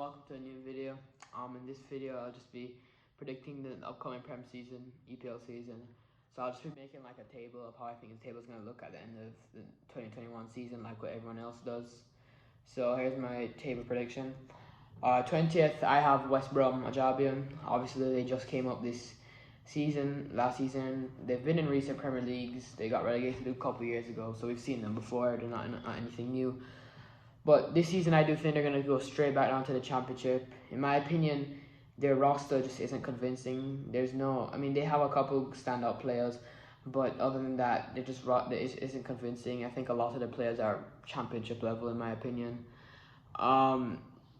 welcome to a new video. In this video I'll just be predicting the upcoming Prem season, EPL season. So I'll just be making like a table of how I think the table is going to look at the end of the 2021 season, like what everyone else does. So here's my table prediction. 20th I have West Brom Albion. Obviously they just came up this season, last season. They've been in recent Premier Leagues. They got relegated a couple of years ago, so we've seen them before. They're not anything new. But this season, I do think they're going to go straight back down to the Championship. In my opinion, their roster just isn't convincing. They have a couple standout players, but other than that, it isn't convincing. I think a lot of the players are Championship level, in my opinion.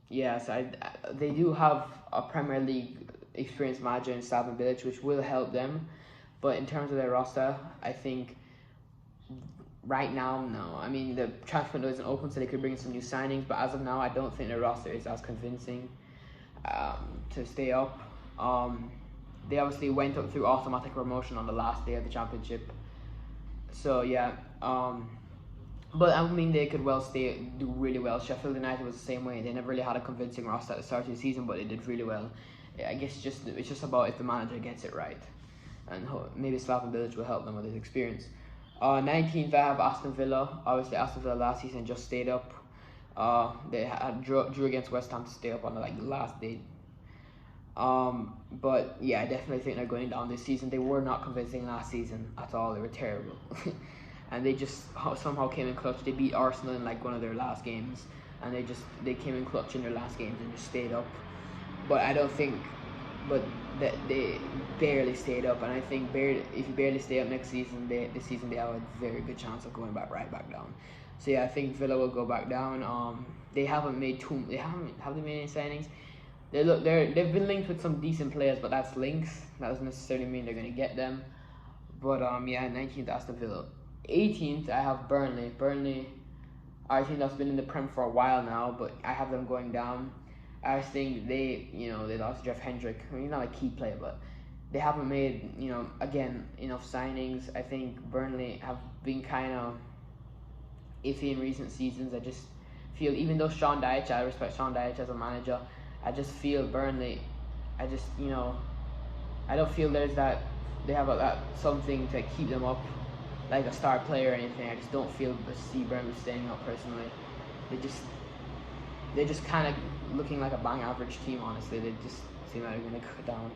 They do have a Premier League experienced manager in Slaven Bilic, which will help them. But in terms of their roster, I think right now, no. I mean, the transfer window isn't open, so they could bring in some new signings. But as of now, I don't think their roster is as convincing to stay up. They obviously went up through automatic promotion on the last day of the Championship. So yeah. But I mean, they could well do really well. Sheffield United was the same way. They never really had a convincing roster at the start of the season, but they did really well. I guess it's just about if the manager gets it right, and maybe Slaven Bilic will help them with his experience. 19th I have Aston Villa. Obviously Aston Villa last season just stayed up. They had drew against West Ham to stay up on the last day. But yeah, I definitely think they're going down this season. They were not convincing last season at all. They were terrible. And they just somehow came in clutch. They beat Arsenal in one of their last games, and they came in clutch in their last games and just stayed up. But they barely stayed up, and I think if you barely stay up next season, this season they have a very good chance of going right back down. So yeah, I think Villa will go back down. They haven't made have they made any signings? They've been linked with some decent players, but that's links. That doesn't necessarily mean they're gonna get them. But 19th Aston Villa. 18th I have Burnley. Burnley, I think that's been in the Prem for a while now, but I have them going down. I think they lost Jeff Hendrick. I mean, he's not a key player, but they haven't made, enough signings. I think Burnley have been kind of iffy in recent seasons. I just feel, even though I respect Sean Dyche as a manager, I just feel Burnley, I don't feel they have something to keep them up, like a star player or anything. I just don't see Burnley staying up personally. They're just kind of looking like a bang average team, honestly. They just seem like they're going to go down.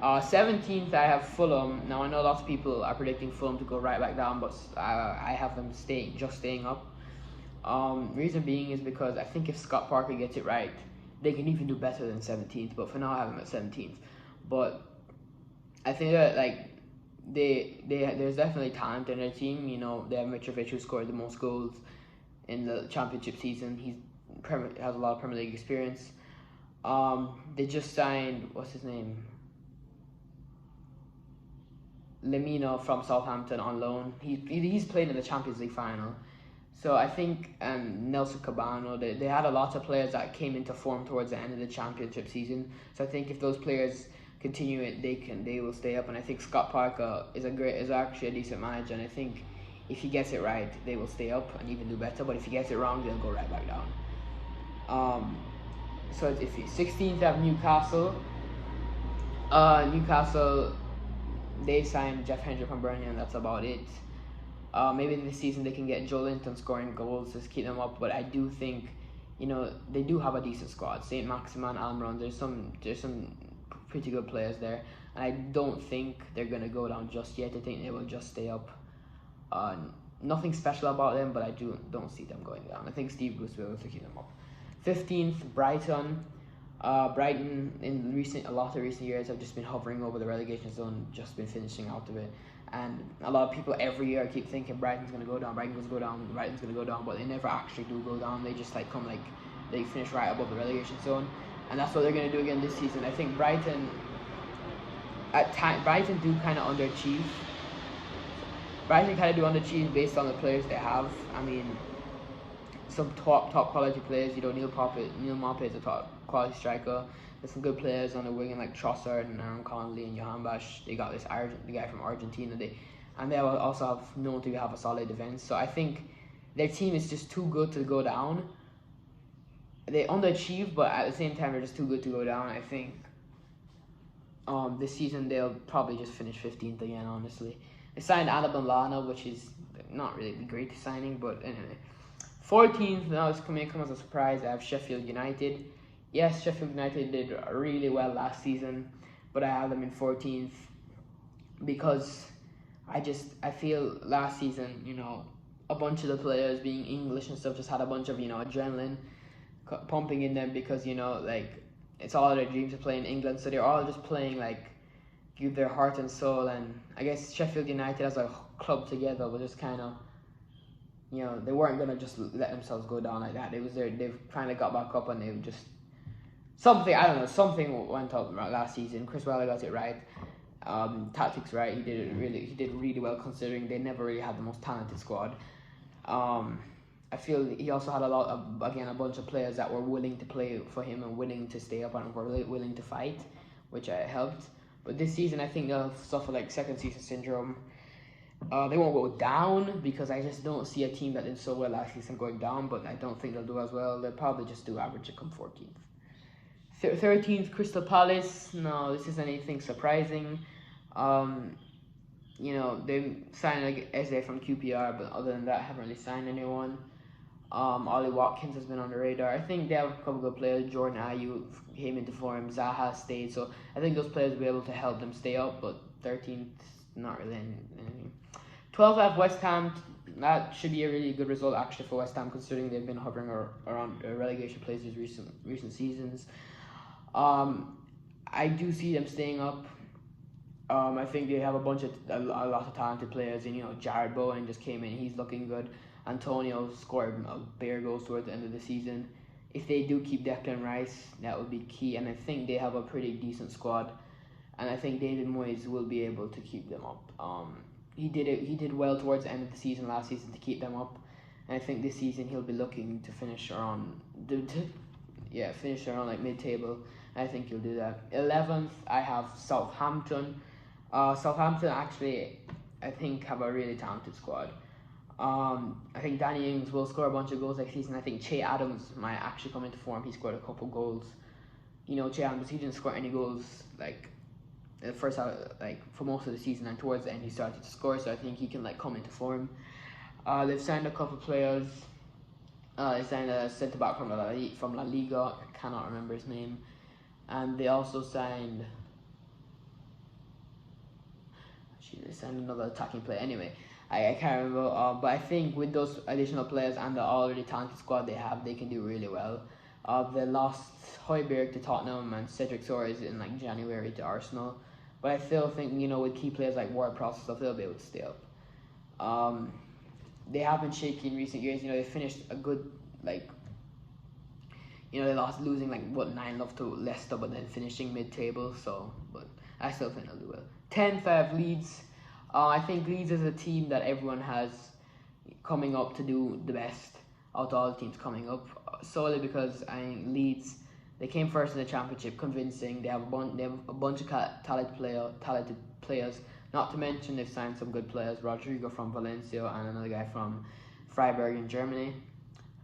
17th, I have Fulham. Now, I know lots of people are predicting Fulham to go right back down, but I have them staying up. Reason being is because I think if Scott Parker gets it right, they can even do better than 17th. But for now, I have them at 17th. But I think that there's definitely talent in their team. They have Mitrovic, who scored the most goals in the Championship season. He has a lot of Premier League experience. They just signed, what's his name? Lemina from Southampton on loan. He's played in the Champions League final. So I think Nelson Cabano, they had a lot of players that came into form towards the end of the Championship season. So I think if those players continue it, they will stay up. And I think Scott Parker is actually a decent manager. And I think if he gets it right, they will stay up and even do better. But if he gets it wrong, they'll go right back down. So it's iffy. 16th, I have Newcastle. Newcastle, they signed Jeff Hendrick from Burnley, and that's about it. Maybe this season they can get Joelinton scoring goals to keep them up, but I do think, they do have a decent squad. Saint Maximin, Almiron, there's some pretty good players there, and I don't think they're gonna go down just yet. I think they will just stay up. Nothing special about them, but I don't see them going down. I think Steve Bruce will be able to keep them up. 15th, Brighton. Brighton in a lot of recent years have just been hovering over the relegation zone, just been finishing out of it. And a lot of people every year keep thinking Brighton's gonna go down, Brighton's gonna go down, but they never actually do go down. They just they finish right above the relegation zone, and that's what they're gonna do again this season. I think Brighton do kind of underachieve. Brighton kind of do underachieve based on the players they have. I mean, some top quality players. Neil Maupay is a top quality striker. There's some good players on the wing like Trossard and Aaron Connolly and Johan Bash. They got the guy from Argentina. They also have known to have a solid defense. So I think their team is just too good to go down. they underachieved, but at the same time they're just too good to go down. I think this season they'll probably just finish 15th again. Honestly, they signed Adam Lana, which is not really the greatest signing, but anyway. 14th, now it's coming come as a surprise. I have Sheffield United. Yes, Sheffield United did really well last season, but I have them in 14th because I feel last season, a bunch of the players being English and stuff just had a bunch of adrenaline pumping in them because like it's all their dreams to play in England, so they're all just playing like give their heart and soul. And I guess Sheffield United as a club together was just kind of they weren't gonna just let themselves go down like that. They've kind of got back up, and they just something went up last season. Chris Weller got it right, tactics right. He did really well considering they never really had the most talented squad. I feel he also had a bunch of players that were willing to play for him and willing to stay up and were willing to fight, which helped. But this season, I think they'll suffer like second season syndrome. They won't go down because I just don't see a team that did so well last season going down, but I don't think they'll do as well. They'll probably just do average and come 14th. 13th, Crystal Palace. No, this isn't anything surprising. They signed like Eze from QPR, but other than that, haven't really signed anyone. Ollie Watkins has been on the radar. I think they have a couple good players. Jordan Ayew came into form. Zaha stayed, so I think those players will be able to help them stay up. But 13th, not really anything. 12th, I have West Ham. That should be a really good result actually for West Ham, considering they've been hovering around relegation places recent seasons. I do see them staying up. I think they have a lot of talented players, and Jared Bowen just came in. He's looking good. Antonio scored bare goals towards the end of the season. If they do keep Declan Rice, that would be key. And I think they have a pretty decent squad, and I think David Moyes will be able to keep them up. He did well towards the end of the season last season to keep them up, and I think this season he'll be looking to finish around like mid-table. I think he'll do that. 11th, I have Southampton. Southampton actually, I think, have a really talented squad. I think Danny Ings will score a bunch of goals next season. I think Che Adams might actually come into form. He scored a couple goals. Che Adams, he didn't score any goals like the first for most of the season, and towards the end he started to score. So I think he can come into form. They've signed a couple players. They signed a centre back from La Liga. I cannot remember his name, and they also signed. They signed another attacking player. Anyway, I can't remember. But I think with those additional players and the already talented squad they have, they can do really well. They lost Højbjerg to Tottenham and Cedric Soares in January to Arsenal. But I still think, with key players like Ward-Prowse and stuff, they'll be able to stay up. They have been shaky in recent years. They finished a good, they losing 9-0 to Leicester, but then finishing mid-table. So, but I still think they'll do well. 10th, I have Leeds. I think Leeds is a team that everyone has coming up to do the best out of all the teams coming up, solely because I think Leeds, they came first in the championship, convincing. They have a bunch of talented players. Not to mention they've signed some good players, Rodrigo from Valencia and another guy from Freiburg in Germany.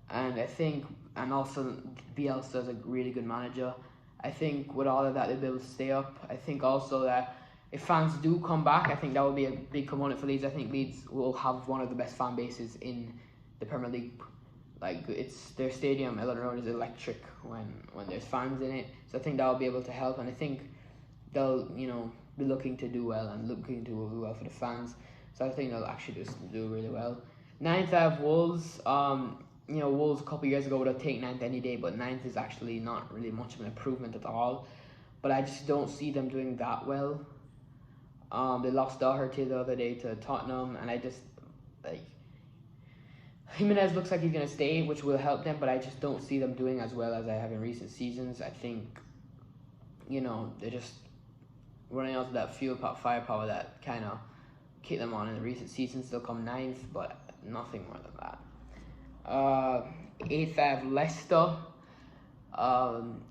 And I think, and also Bielsa is a really good manager. I think with all of that they'll be able to stay up. I think also that if fans do come back, I think that will be a big component for Leeds. I think Leeds will have one of the best fan bases in the Premier League. It's their stadium, Elland Road, is electric when there's fans in it. So I think that will be able to help, and I think they'll be looking to do well and looking to do well for the fans. So I think they'll actually just do really well. 9th, I have Wolves. Wolves a couple of years ago would have taken 9th any day, but 9th is actually not really much of an improvement at all. But I just don't see them doing that well. They lost Doherty the other day to Tottenham, and I just Jimenez looks like he's going to stay, which will help them, but I just don't see them doing as well as I have in recent seasons. I think, they're just running out of that firepower that kind of keep them on in the recent seasons. They'll come 9th, but nothing more than that. 8th, I have Leicester.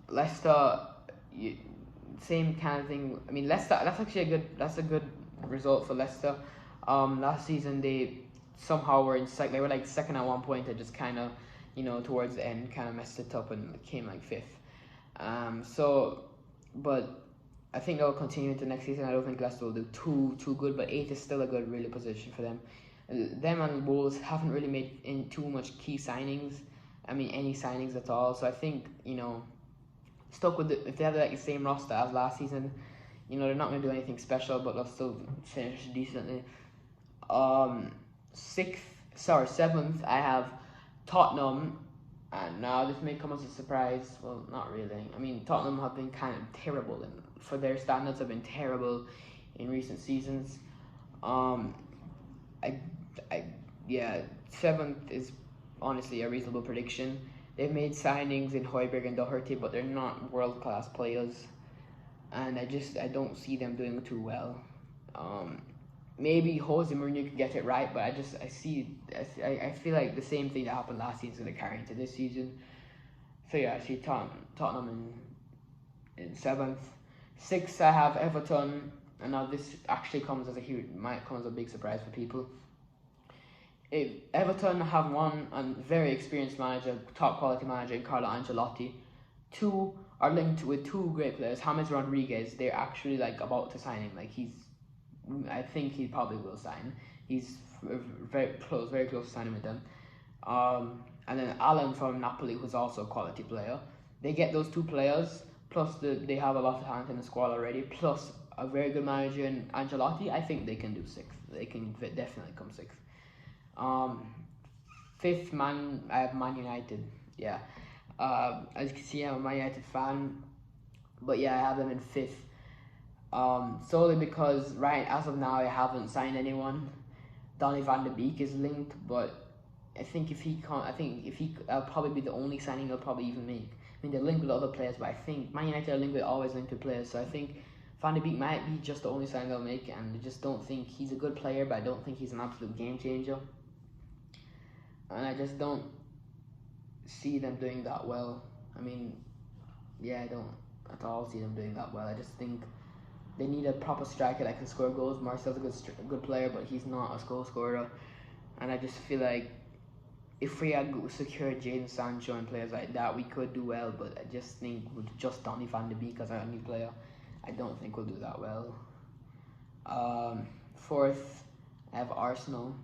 Leicester, same kind of thing. I mean, Leicester, that's a good result for Leicester. Last season they somehow were in second. They were second at one point. They just kind of, towards the end kind of messed it up and came like fifth. So, but I think they'll continue into next season. I don't think Leicester will do too good, but eighth is still a good really position for them. Them and Wolves haven't really made in too much key signings. I mean, any signings at all. So I think stuck with if they have like the same roster as last season, they're not going to do anything special, but they'll still finish decently. Seventh, I have Tottenham, and now this may come as a surprise. Well, not really. I mean, Tottenham have been kind of terrible, and for their standards, have been terrible in recent seasons. Seventh is honestly a reasonable prediction. They've made signings in Højbjerg and Doherty, but they're not world-class players, and I don't see them doing too well. Maybe Jose Mourinho can get it right, but I feel like the same thing that happened last season is going to carry into this season. So yeah, I see Tottenham in seventh. Sixth, I have Everton, and now this actually might come as a big surprise for people. Everton have one very experienced manager, top quality manager in Carlo Ancelotti. Two are linked with two great players, James Rodriguez. They're actually about to sign him. I think he probably will sign. He's very close to signing with them. And then Allen from Napoli, who's also a quality player. They get those two players, plus they have a lot of talent in the squad already, plus a very good manager in Ancelotti. I think they can do sixth. They can definitely come sixth. Fifth, I have Man United. Yeah. As you can see, I'm a Man United fan. But yeah, I have them in fifth. Solely because as of now I haven't signed anyone. Donny van de Beek is linked, but I think if he I'll probably be the only signing they'll probably even make. I mean, they're linked with other players, but I think Man United are always linked with players, so I think Van de Beek might be just the only signing they'll make, and I just don't think he's a good player, but I don't think he's an absolute game changer. And I just don't see them doing that well. I mean, I don't at all see them doing that well. I just think they need a proper striker that can score goals. Marcel's a good player, but he's not a goal scorer. And I just feel like if we had secured Jadon Sancho and players like that, we could do well. But I just think with just Donny van de Beek as our new player, I don't think we'll do that well. Fourth, I have Arsenal.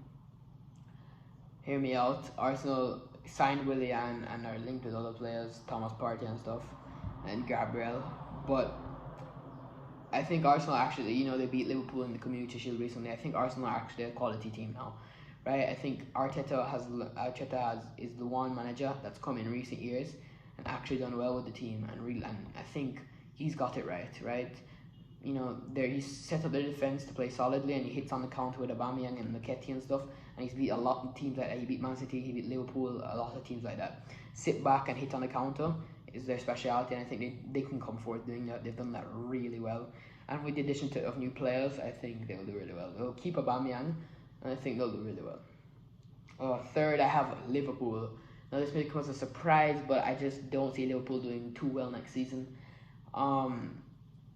Hear me out. Arsenal signed Willian and are linked with other players, Thomas Partey and stuff, and Gabriel. But I think Arsenal actually, they beat Liverpool in the Community Shield recently. I think Arsenal are actually a quality team now, right? I think Arteta is the one manager that's come in recent years and actually done well with the team, and I think he's got it right? He's set up their defense to play solidly, and he hits on the counter with Aubameyang and Nketiah and stuff. And he's beat a lot of teams like that. He beat Man City, he beat Liverpool, a lot of teams like that. Sit back and hit on the counter is their speciality, and I think they can come forward doing that. They've done that really well. And with the addition of new players, I think they'll do really well. They'll keep Aubameyang, and I think they'll do really well. Third, I have Liverpool. Now this may come as a surprise, but I just don't see Liverpool doing too well next season.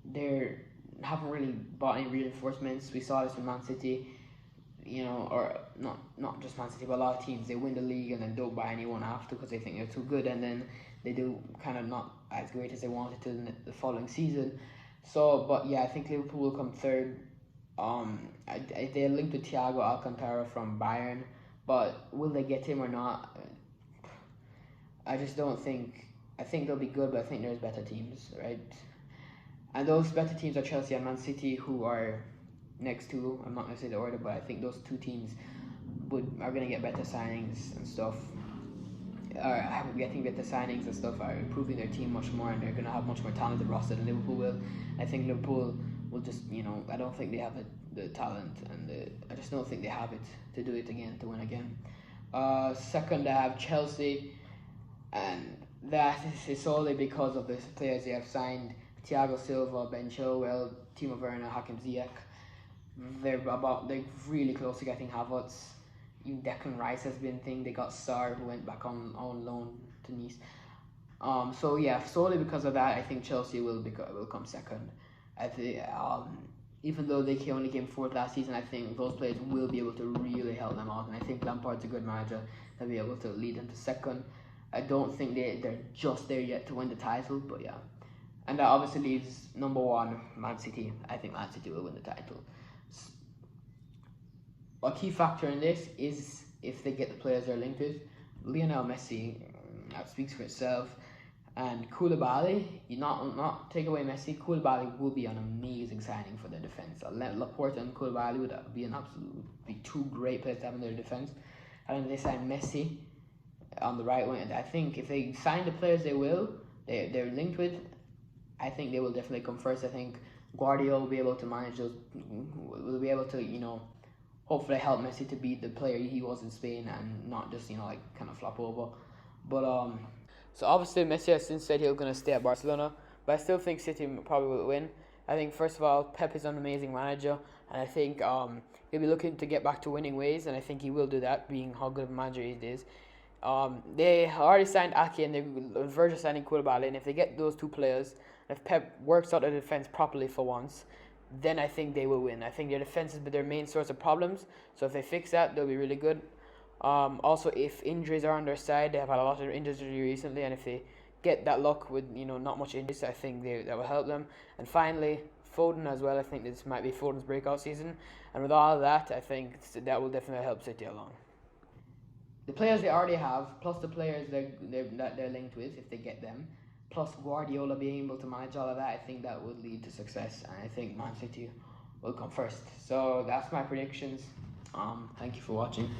They haven't really bought any reinforcements. We saw this with Man City. Or not just Man City, but a lot of teams, they win the league and then don't buy anyone after because they think they're too good, and then they do kind of not as great as they wanted to in the following season. So, but yeah, I think Liverpool will come third. They're linked with Thiago Alcantara from Bayern, but will they get him or not? I just don't think. I think they'll be good, but I think there's better teams, right? And those better teams are Chelsea and Man City, who are next to. I'm not going to say the order, but I think those two teams are going to get better signings and stuff. Are getting better signings and stuff, are improving their team much more, and they're going to have much more talented roster than Liverpool will. I think Liverpool will just, I don't think they have the talent, and I just don't think they have it to do it again, to win again. Second, I have Chelsea, and that is solely because of the players they have signed. Thiago Silva, Ben Chilwell, Timo Werner, Hakim Ziyech. They're really close to getting Havertz. Even Declan Rice has been thing. They got Sarr, who went back on loan to Nice. So yeah, solely because of that, I think Chelsea will come second. Even though they only came fourth last season, I think those players will be able to really help them out, and I think Lampard's a good manager to be able to lead them to second. I don't think they're just there yet to win the title, but yeah. And that obviously leaves number one, Man City. I think Man City will win the title. A key factor in this is if they get the players they're linked with. Lionel Messi, that speaks for itself. And Koulibaly, you not take away Messi, Koulibaly will be an amazing signing for their defense. Laporte and Koulibaly would be two great players to have in their defense. And they sign Messi on the right wing. I think if they sign the players they're linked with, I think they will definitely come first. I think Guardiola will be able to manage those. Will be able to hopefully help Messi to be the player he was in Spain and not just like kind of flop over. But so obviously Messi has since said he's going to stay at Barcelona, but I still think City probably will win. I think first of all Pep is an amazing manager, and I think he'll be looking to get back to winning ways, and I think he will do that, being how good of a manager he is. They already signed Ake and they're on the verge of signing Koulibaly, and if they get those two players, if Pep works out the defense properly for once, then I think they will win. I think their defense has been their main source of problems, so if they fix that, they'll be really good. Also, if injuries are on their side, they have had a lot of injuries recently, and if they get that luck with not much injuries, I think that will help them. And finally, Foden as well. I think this might be Foden's breakout season, and with all of that, I think that will definitely help City along. The players they already have, plus the players that they're linked with, if they get them, plus Guardiola being able to manage all of that, I think that would lead to success, and I think Man City will come first. So that's my predictions. Thank you for watching.